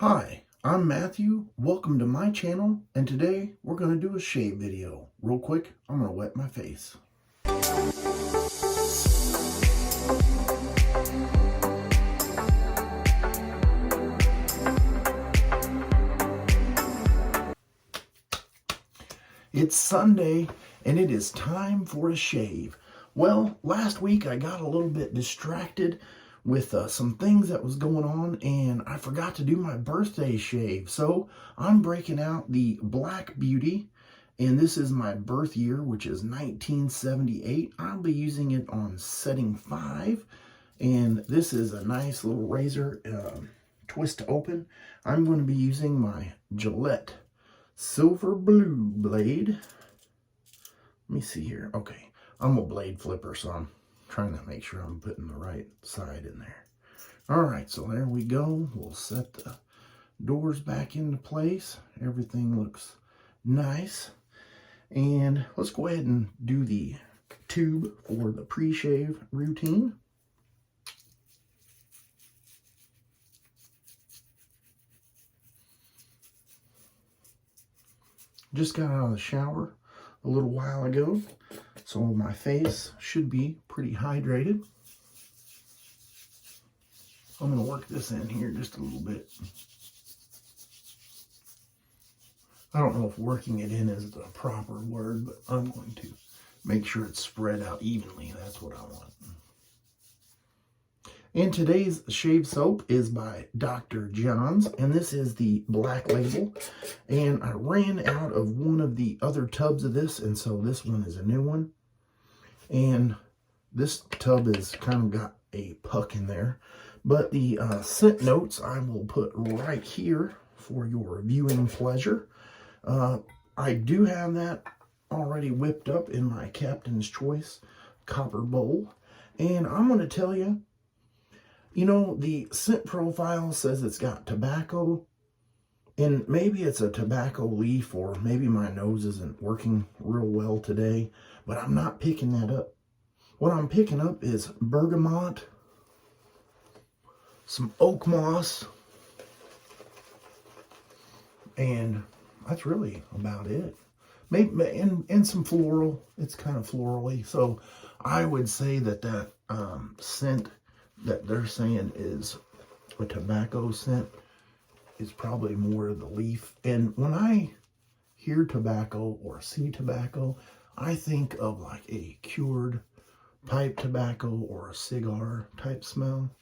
Hi, I'm Matthew. Welcome to my channel, and today we're going to do a shave video. Real quick, I'm going to wet my face. It's Sunday, and it is time for a shave. Well, last week I got a little bit distracted with some things that was going on, and I forgot to do my birthday shave. So I'm breaking out the Black Beauty, and this is my birth year, which is 1978. I'll be using it on setting 5, and this is a nice little razor twist to open. I'm going to be using my Gillette silver blue blade. Let me see here. Okay, I'm a blade flipper, so I'm trying to make sure I'm putting the right side in there. All right, so there we go. We'll set the doors back into place. Everything looks nice. And let's go ahead and do the tube for the pre-shave routine. Just got out of the shower a little while ago, so my face should be pretty hydrated. I'm going to work this in here just a little bit. I don't know if working it in is the proper word, but I'm going to make sure it's spread out evenly. That's what I want. And today's shave soap is by Dr. Jons, and this is the black label. And I ran out of one of the other tubs of this, and so this one is a new one. And this tub has kind of got a puck in there. But the scent notes I will put right here for your viewing pleasure. I do have that already whipped up in my Captain's Choice copper bowl. And I'm going to tell you, the scent profile says it's got tobacco, and maybe it's a tobacco leaf, or maybe my nose isn't working real well today, but I'm not picking that up. What I'm picking up is bergamot, some oak moss, and that's really about it. Maybe and some floral. It's kind of florally, so I would say that scent that they're saying is a tobacco scent is probably more of the leaf. And when I hear tobacco or see tobacco, I think of like a cured pipe tobacco or a cigar type smell,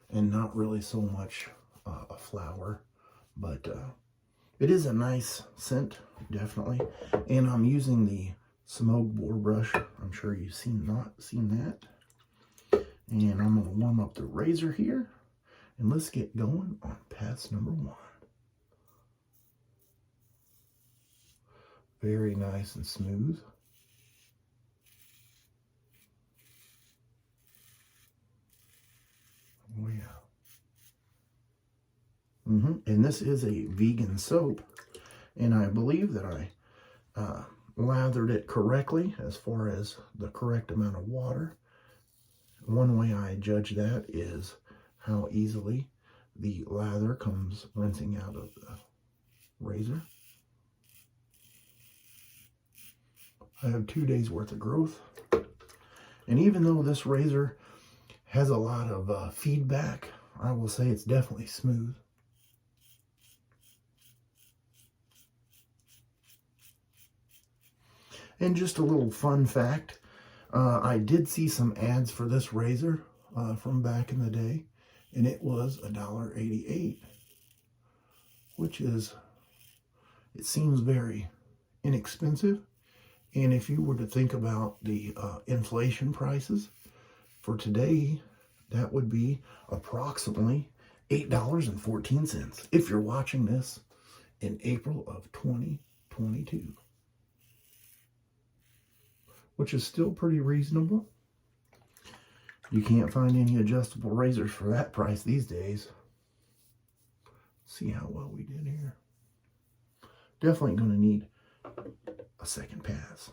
and not really so much a flower. But it is a nice scent, definitely. And I'm using the Semouge Boar brush. I'm sure you've seen that. And I'm going to warm up the razor here. And let's get going on pass number 1. Very nice and smooth. Oh yeah. And this is a vegan soap. And I believe that I lathered it correctly as far as the correct amount of water. One way I judge that is how easily the lather comes rinsing out of the razor. I have 2 days worth of growth. And even though this razor has a lot of feedback, I will say it's definitely smooth. And just a little fun fact, I did see some ads for this razor from back in the day, and it was $1.88, which is, it seems very inexpensive. And if you were to think about the inflation prices for today, that would be approximately $8.14 if you're watching this in April of 2022. Which is still pretty reasonable. You can't find any adjustable razors for that price these days. See how well we did here. Definitely going to need a second pass.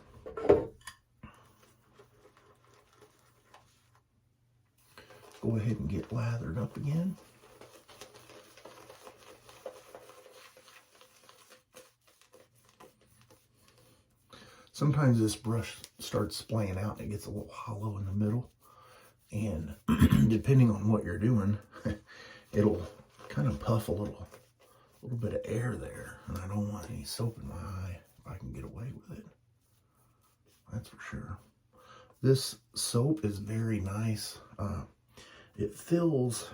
Go ahead and get lathered up again. Sometimes this brush starts splaying out and it gets a little hollow in the middle. And depending on what you're doing, it'll kind of puff a little bit of air there. And I don't want any soap in my eye if I can get away with it. That's for sure. This soap is very nice. It fills,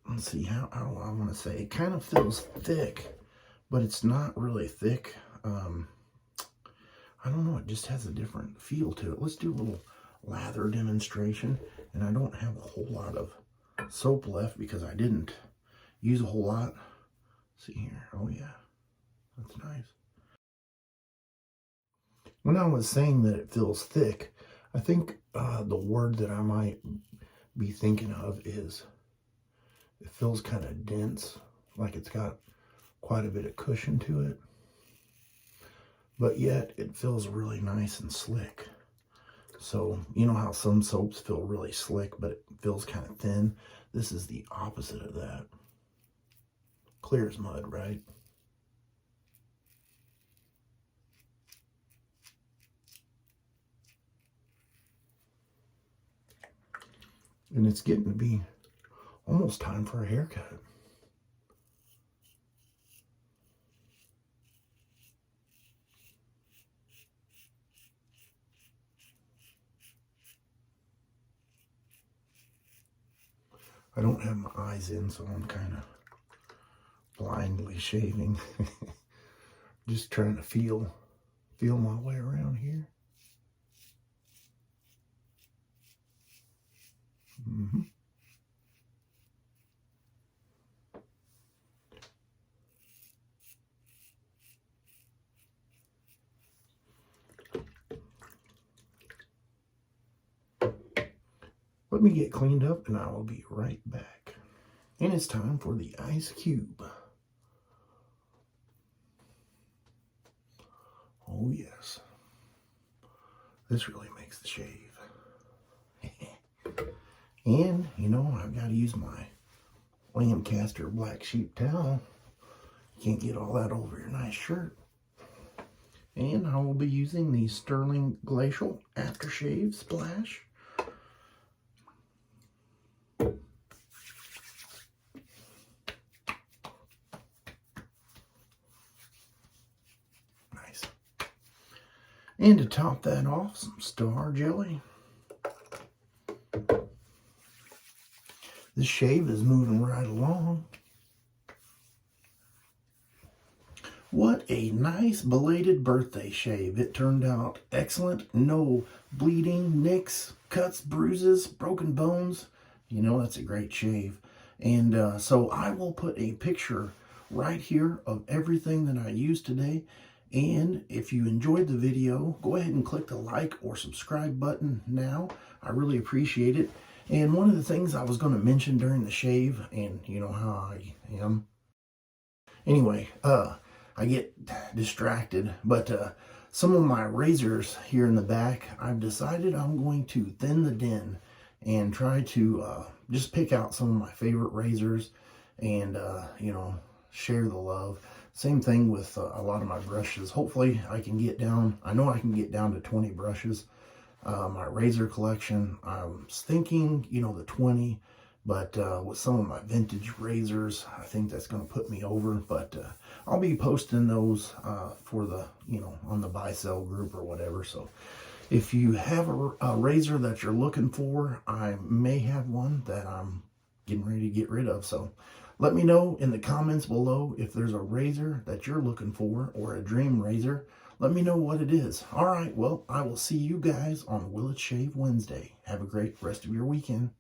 let's see, how I want to say, it kind of feels thick, but it's not really thick. I don't know, it just has a different feel to it. Let's do a little lather demonstration. And I don't have a whole lot of soap left because I didn't use a whole lot. See here, oh yeah, that's nice. When I was saying that it feels thick, I think the word that I might be thinking of is it feels kind of dense, like it's got quite a bit of cushion to it, but yet it feels really nice and slick. So you know how some soaps feel really slick, but it feels kind of thin? This is the opposite of that. Clear as mud, right? And it's getting to be almost time for a haircut. I don't have my eyes in, so I'm kind of blindly shaving. Just trying to feel my way around here. Let me get cleaned up and I will be right back. And it's time for the ice cube. Oh yes. This really makes the shave. And, you know, I've got to use my Lancaster black sheep towel. You can't get all that over your nice shirt. And I will be using the Stirling Glacial Aftershave Splash. Nice. And to top that off, some Star Jelly. This shave is moving right along. What a nice belated birthday shave. It turned out excellent. No bleeding, nicks, cuts, bruises, broken bones. You know, that's a great shave. And so I will put a picture right here of everything that I used today. And if you enjoyed the video, go ahead and click the like or subscribe button now. I really appreciate it. And one of the things I was going to mention during the shave, and you know how I am. Anyway, I get distracted, but some of my razors here in the back, I've decided I'm going to thin the den and try to just pick out some of my favorite razors and, you know, share the love. Same thing with a lot of my brushes. Hopefully I can get down, I know I can get down to 20 brushes. My razor collection, I was thinking, you know, the 20, but with some of my vintage razors, I think that's going to put me over. But I'll be posting those for the, you know, on the buy sell group or whatever. So if you have a razor that you're looking for, I may have one that I'm getting ready to get rid of. So let me know in the comments below if there's a razor that you're looking for or a dream razor. Let me know what it is. All right, well, I will see you guys on Will It Shave Wednesday. Have a great rest of your weekend.